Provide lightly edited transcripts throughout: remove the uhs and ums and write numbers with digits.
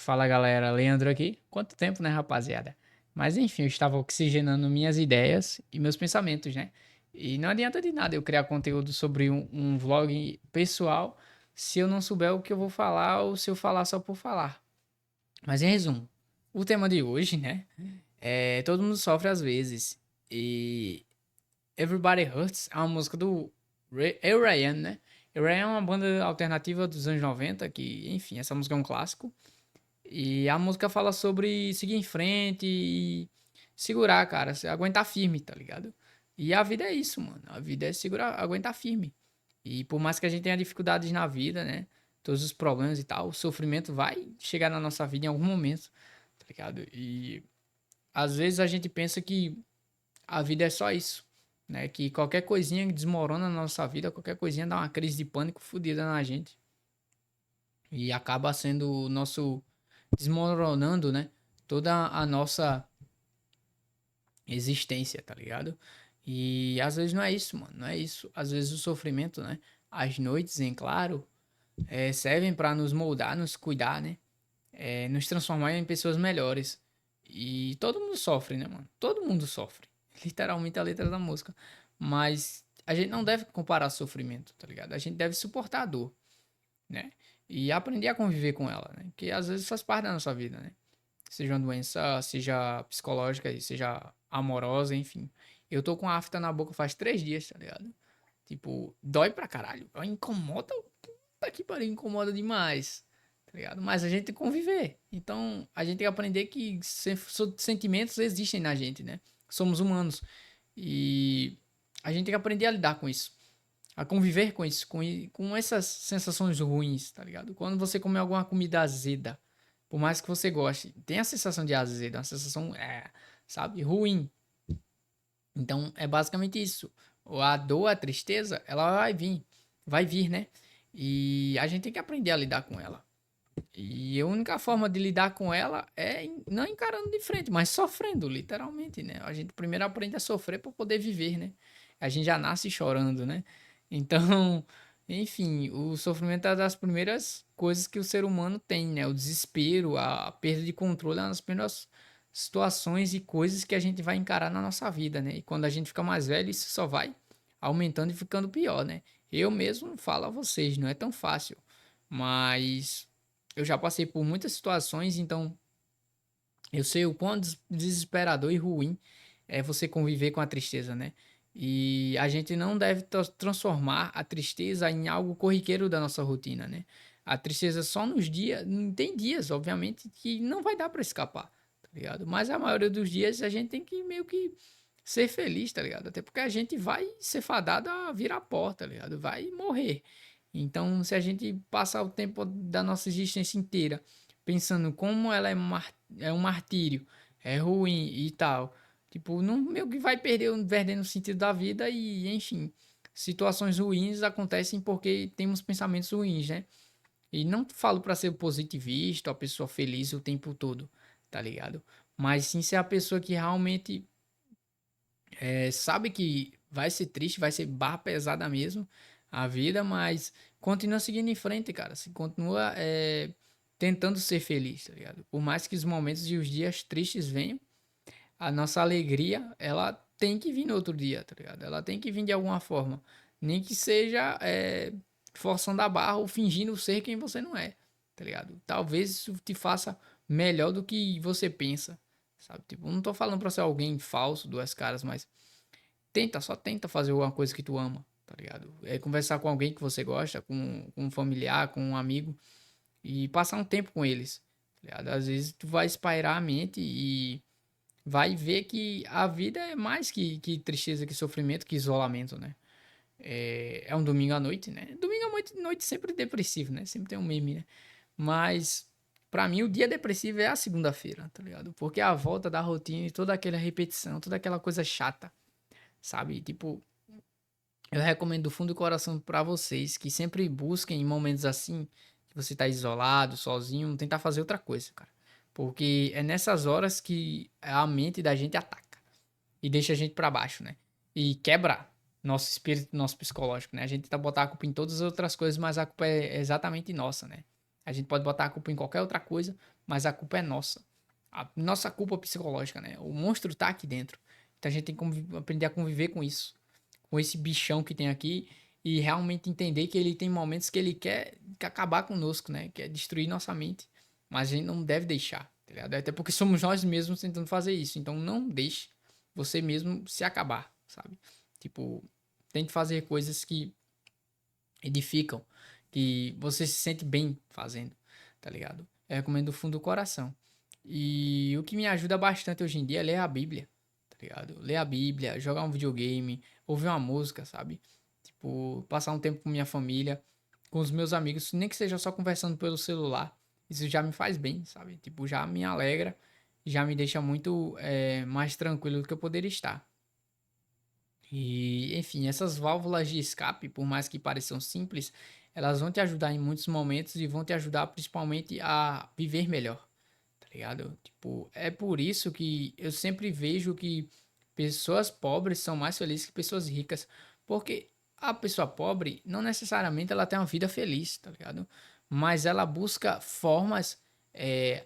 Fala galera, Leandro aqui. Quanto tempo, né, rapaziada? Mas enfim, eu estava oxigenando minhas ideias e meus pensamentos, né? E não adianta de nada eu criar conteúdo sobre um vlog pessoal se eu não souber o que eu vou falar ou se eu falar só por falar. Mas em resumo, o tema de hoje, né? É Todo Mundo Sofre às vezes. E Everybody Hurts é uma música do Ryan, né? Ryan é uma banda alternativa dos anos 90 que, enfim, essa música é um clássico. E a música fala sobre seguir em frente e segurar, cara. Aguentar firme, tá ligado? E a vida é isso, mano. A vida é segurar, aguentar firme. E por mais que a gente tenha dificuldades na vida, né? Todos os problemas e tal, o sofrimento vai chegar na nossa vida em algum momento, tá ligado? E às vezes a gente pensa que a vida é só isso, né? Que qualquer coisinha desmorona na nossa vida, qualquer coisinha dá uma crise de pânico fodida na gente. E acaba sendo o nosso desmoronando, né? Toda a nossa existência, tá ligado? E às vezes não é isso, mano. Não é isso. Às vezes o sofrimento, né? As noites, em claro, servem para nos moldar, nos cuidar, né? Nos transformar em pessoas melhores. E todo mundo sofre, né, mano? Todo mundo sofre. Literalmente a letra da música. Mas a gente não deve comparar sofrimento, tá ligado? A gente deve suportar a dor, né? E aprender a conviver com ela, né? Que às vezes faz parte da nossa vida, né? Seja uma doença, seja psicológica, seja amorosa, enfim. Eu tô com a afta na boca faz 3 dias, tá ligado? Tipo, dói pra caralho. Incomoda, puta que pariu, incomoda demais, tá ligado? Mas a gente tem que conviver. Então, a gente tem que aprender que sentimentos existem na gente, né? Somos humanos. E a gente tem que aprender a lidar com isso. A conviver com isso, com essas sensações ruins, tá ligado? Quando você come alguma comida azeda, por mais que você goste, tem a sensação de azedo, uma sensação, sabe, ruim. Então é basicamente isso. A dor, a tristeza, ela vai vir, né? E a gente tem que aprender a lidar com ela. E a única forma de lidar com ela é não encarando de frente, mas sofrendo, literalmente, né? A gente primeiro aprende a sofrer para poder viver, né? A gente já nasce chorando, né? Então, enfim, o sofrimento é das primeiras coisas que o ser humano tem, né? O desespero, a perda de controle é uma das primeiras situações e coisas que a gente vai encarar na nossa vida, né? E quando a gente fica mais velho, isso só vai aumentando e ficando pior, né? Eu mesmo falo a vocês, não é tão fácil, mas eu já passei por muitas situações, então eu sei o quão desesperador e ruim é você conviver com a tristeza, né? E a gente não deve transformar a tristeza em algo corriqueiro da nossa rotina, né? A tristeza só nos dias, tem dias, obviamente, que não vai dar para escapar, tá ligado? Mas a maioria dos dias a gente tem que meio que ser feliz, tá ligado? Até porque a gente vai ser fadado a virar pó, tá ligado? Vai morrer. Então, se a gente passar o tempo da nossa existência inteira pensando como ela é um martírio, é ruim e tal, tipo, não meio que vai perdendo o sentido da vida e, enfim, situações ruins acontecem porque temos pensamentos ruins, né? E não falo para ser positivista, a pessoa feliz o tempo todo, tá ligado? Mas sim ser a pessoa que realmente sabe que vai ser triste, vai ser barra pesada mesmo a vida, mas continua seguindo em frente, cara. Se continua tentando ser feliz, tá ligado? Por mais que os momentos e os dias tristes venham, a nossa alegria, ela tem que vir no outro dia, tá ligado? Ela tem que vir de alguma forma. Nem que seja forçando a barra ou fingindo ser quem você não é, tá ligado? Talvez isso te faça melhor do que você pensa, sabe? Tipo, não tô falando pra ser alguém falso, duas caras, mas só tenta fazer alguma coisa que tu ama, tá ligado? É conversar com alguém que você gosta, com um familiar, com um amigo e passar um tempo com eles, tá ligado? Às vezes tu vai espairar a mente e vai ver que a vida é mais que tristeza, que sofrimento, que isolamento, né? É um domingo à noite, né? Domingo à noite sempre depressivo, né? Sempre tem um meme, né? Mas pra mim o dia depressivo é a segunda-feira, tá ligado? Porque é a volta da rotina e toda aquela repetição, toda aquela coisa chata, sabe? Tipo, eu recomendo do fundo do coração para vocês que sempre busquem em momentos assim, que você tá isolado, sozinho, tentar fazer outra coisa, cara. Porque é nessas horas que a mente da gente ataca e deixa a gente para baixo, né? E quebra nosso espírito, nosso psicológico, né? A gente tá botar a culpa em todas as outras coisas, mas a culpa é exatamente nossa, né? A gente pode botar a culpa em qualquer outra coisa, mas a culpa é nossa. A nossa culpa psicológica, né? O monstro tá aqui dentro. Então a gente tem que aprender a conviver com isso. Com esse bichão que tem aqui. E realmente entender que ele tem momentos que ele quer acabar conosco, né? Quer destruir nossa mente. Mas a gente não deve deixar, tá ligado? Até porque somos nós mesmos tentando fazer isso. Então não deixe você mesmo se acabar, sabe? Tipo, tente fazer coisas que edificam, que você se sente bem fazendo, tá ligado? Eu recomendo do fundo do coração. E o que me ajuda bastante hoje em dia é ler a Bíblia, tá ligado? Ler a Bíblia, jogar um videogame, ouvir uma música, sabe? Tipo, passar um tempo com minha família, com os meus amigos, nem que seja só conversando pelo celular. Isso já me faz bem, sabe? Tipo, já me alegra, já me deixa muito mais tranquilo do que eu poderia estar. E, enfim, essas válvulas de escape, por mais que pareçam simples, elas vão te ajudar em muitos momentos e vão te ajudar principalmente a viver melhor, tá ligado? Tipo, é por isso que eu sempre vejo que pessoas pobres são mais felizes que pessoas ricas, porque a pessoa pobre não necessariamente ela tem uma vida feliz, tá ligado? Mas ela busca formas, é,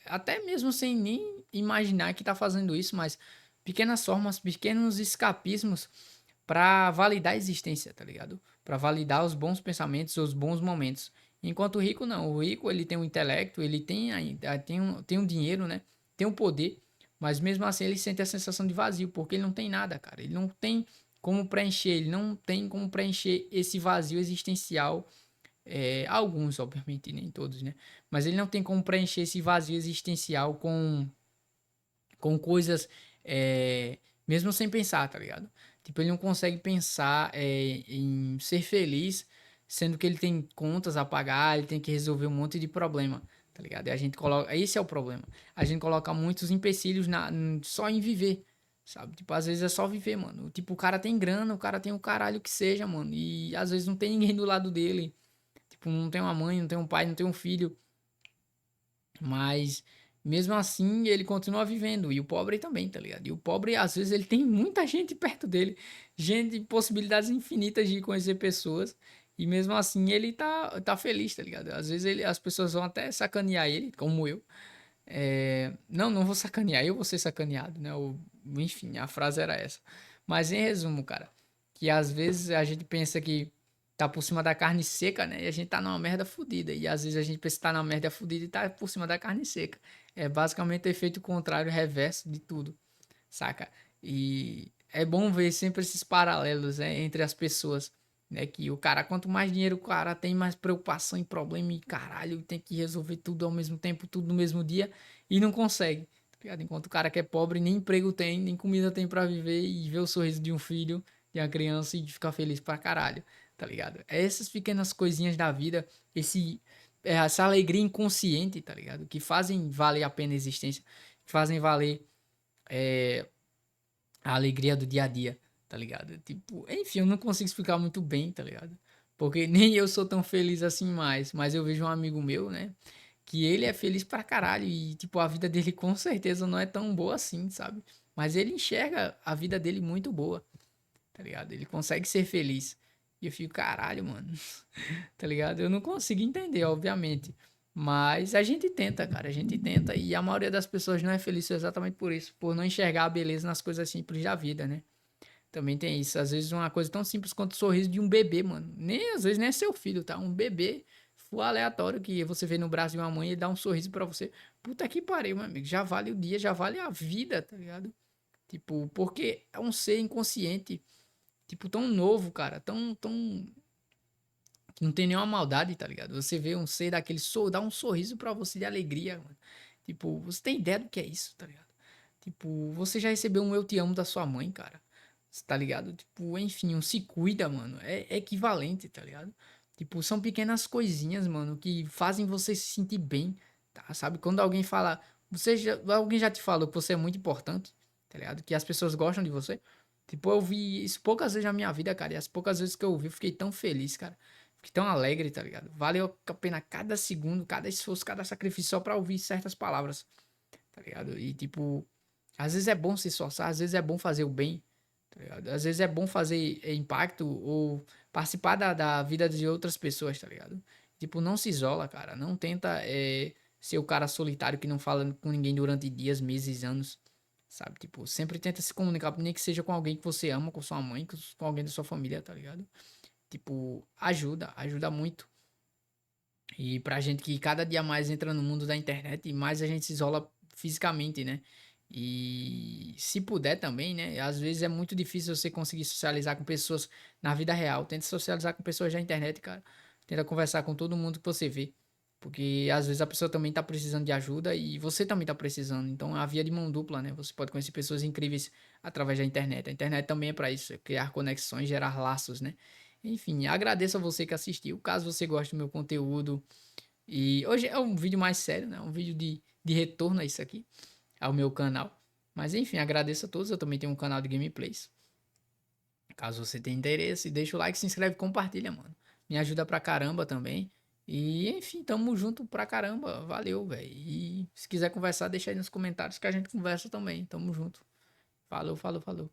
até mesmo sem nem imaginar que tá fazendo isso, mas pequenas formas, pequenos escapismos para validar a existência, tá ligado? Para validar os bons pensamentos, os bons momentos. Enquanto o rico não, o rico ele tem um intelecto, ele tem ainda tem um dinheiro, né? Tem um poder, mas mesmo assim ele sente a sensação de vazio, porque ele não tem nada, cara. Ele não tem como preencher, ele não tem como preencher esse vazio existencial. Alguns, obviamente, nem todos, né? Mas ele não tem como preencher esse vazio existencial com coisas, mesmo sem pensar, tá ligado? Tipo, ele não consegue pensar em ser feliz, sendo que ele tem contas a pagar, ele tem que resolver um monte de problema, tá ligado? E a gente coloca, esse é o problema. A gente coloca muitos empecilhos só em viver, sabe? Tipo, às vezes é só viver, mano. Tipo, o cara tem grana, o cara tem o caralho que seja, mano. E às vezes não tem ninguém do lado dele. Tipo, não tem uma mãe, não tem um pai, não tem um filho. Mas mesmo assim ele continua vivendo. E o pobre também, tá ligado? E o pobre, às vezes, ele tem muita gente perto dele, gente, possibilidades infinitas de conhecer pessoas. E mesmo assim ele tá feliz, tá ligado? Às vezes as pessoas vão até sacanear ele, como eu. Não vou sacanear, eu vou ser sacaneado, né? Enfim, a frase era essa. Mas em resumo, cara, que às vezes a gente pensa que tá por cima da carne seca, né? E a gente tá numa merda fodida. E às vezes a gente pensa que tá numa merda fodida e tá por cima da carne seca. É basicamente o efeito contrário, reverso de tudo, saca? E é bom ver sempre esses paralelos, né, entre as pessoas, né? Que o cara, quanto mais dinheiro o cara tem, mais preocupação e problema e caralho, tem que resolver tudo ao mesmo tempo, tudo no mesmo dia e não consegue, tá ligado? Enquanto o cara que é pobre, nem emprego tem, nem comida tem pra viver e ver o sorriso de um filho, de uma criança e ficar feliz pra caralho, tá ligado? É essas pequenas coisinhas da vida, essa alegria inconsciente, tá ligado? Que fazem valer a pena a existência, que fazem valer a alegria do dia a dia, tá ligado? Tipo, enfim, eu não consigo explicar muito bem, tá ligado? Porque nem eu sou tão feliz assim mais, mas eu vejo um amigo meu, né? Que ele é feliz pra caralho e, tipo, a vida dele com certeza não é tão boa assim, sabe? Mas ele enxerga a vida dele muito boa, tá ligado? Ele consegue ser feliz. E eu fico, caralho, mano, tá ligado? Eu não consigo entender, obviamente. Mas a gente tenta, cara, a gente tenta. E a maioria das pessoas não é feliz exatamente por isso, por não enxergar a beleza nas coisas simples da vida, né? Também tem isso. Às vezes uma coisa tão simples quanto o sorriso de um bebê, mano. Nem, às vezes nem é seu filho, tá? Um bebê full aleatório que você vê no braço de uma mãe e dá um sorriso pra você. Puta que pariu, meu amigo. Já vale o dia, já vale a vida, tá ligado? Tipo, porque é um ser inconsciente, tipo, tão novo, cara. Tão que não tem nenhuma maldade, tá ligado? Você vê um ser daquele, dá um sorriso pra você de alegria, mano. Tipo, você tem ideia do que é isso, tá ligado? Tipo, você já recebeu um eu te amo da sua mãe, cara. Cê tá ligado? Tipo, enfim, um se cuida, mano. É equivalente, tá ligado? Tipo, são pequenas coisinhas, mano, que fazem você se sentir bem, tá? Sabe? Quando alguém fala, alguém já te falou que você é muito importante, tá ligado? Que as pessoas gostam de você. Tipo, eu vi isso poucas vezes na minha vida, cara. E as poucas vezes que eu ouvi, eu fiquei tão feliz, cara. Fiquei tão alegre, tá ligado? Valeu a pena cada segundo, cada esforço, cada sacrifício só pra ouvir certas palavras, tá ligado? E, tipo, às vezes é bom se esforçar, às vezes é bom fazer o bem, tá ligado? Às vezes é bom fazer impacto ou participar da vida de outras pessoas, tá ligado? Tipo, não se isola, cara. Não tenta ser o cara solitário que não fala com ninguém durante dias, meses, anos. Sabe? Tipo, sempre tenta se comunicar, nem que seja com alguém que você ama, com sua mãe, com alguém da sua família, tá ligado? Tipo, ajuda muito. E pra gente que cada dia mais entra no mundo da internet, e mais a gente se isola fisicamente, né? E se puder também, né? Às vezes é muito difícil você conseguir socializar com pessoas na vida real. Tenta socializar com pessoas da internet, cara. Tenta conversar com todo mundo que você vê. Porque às vezes a pessoa também tá precisando de ajuda e você também tá precisando. Então é a via de mão dupla, né? Você pode conhecer pessoas incríveis através da internet. A internet também é para isso, é criar conexões, gerar laços, né? Enfim, agradeço a você que assistiu. Caso você goste do meu conteúdo, e hoje é um vídeo mais sério, né? Um vídeo de retorno a isso aqui, ao meu canal. Mas enfim, agradeço a todos. Eu também tenho um canal de gameplays. Caso você tenha interesse, deixa o like, se inscreve, compartilha, mano. Me ajuda pra caramba também. E enfim, tamo junto pra caramba. Valeu, velho. E se quiser conversar, deixa aí nos comentários que a gente conversa também. Tamo junto. Falou, falou, falou.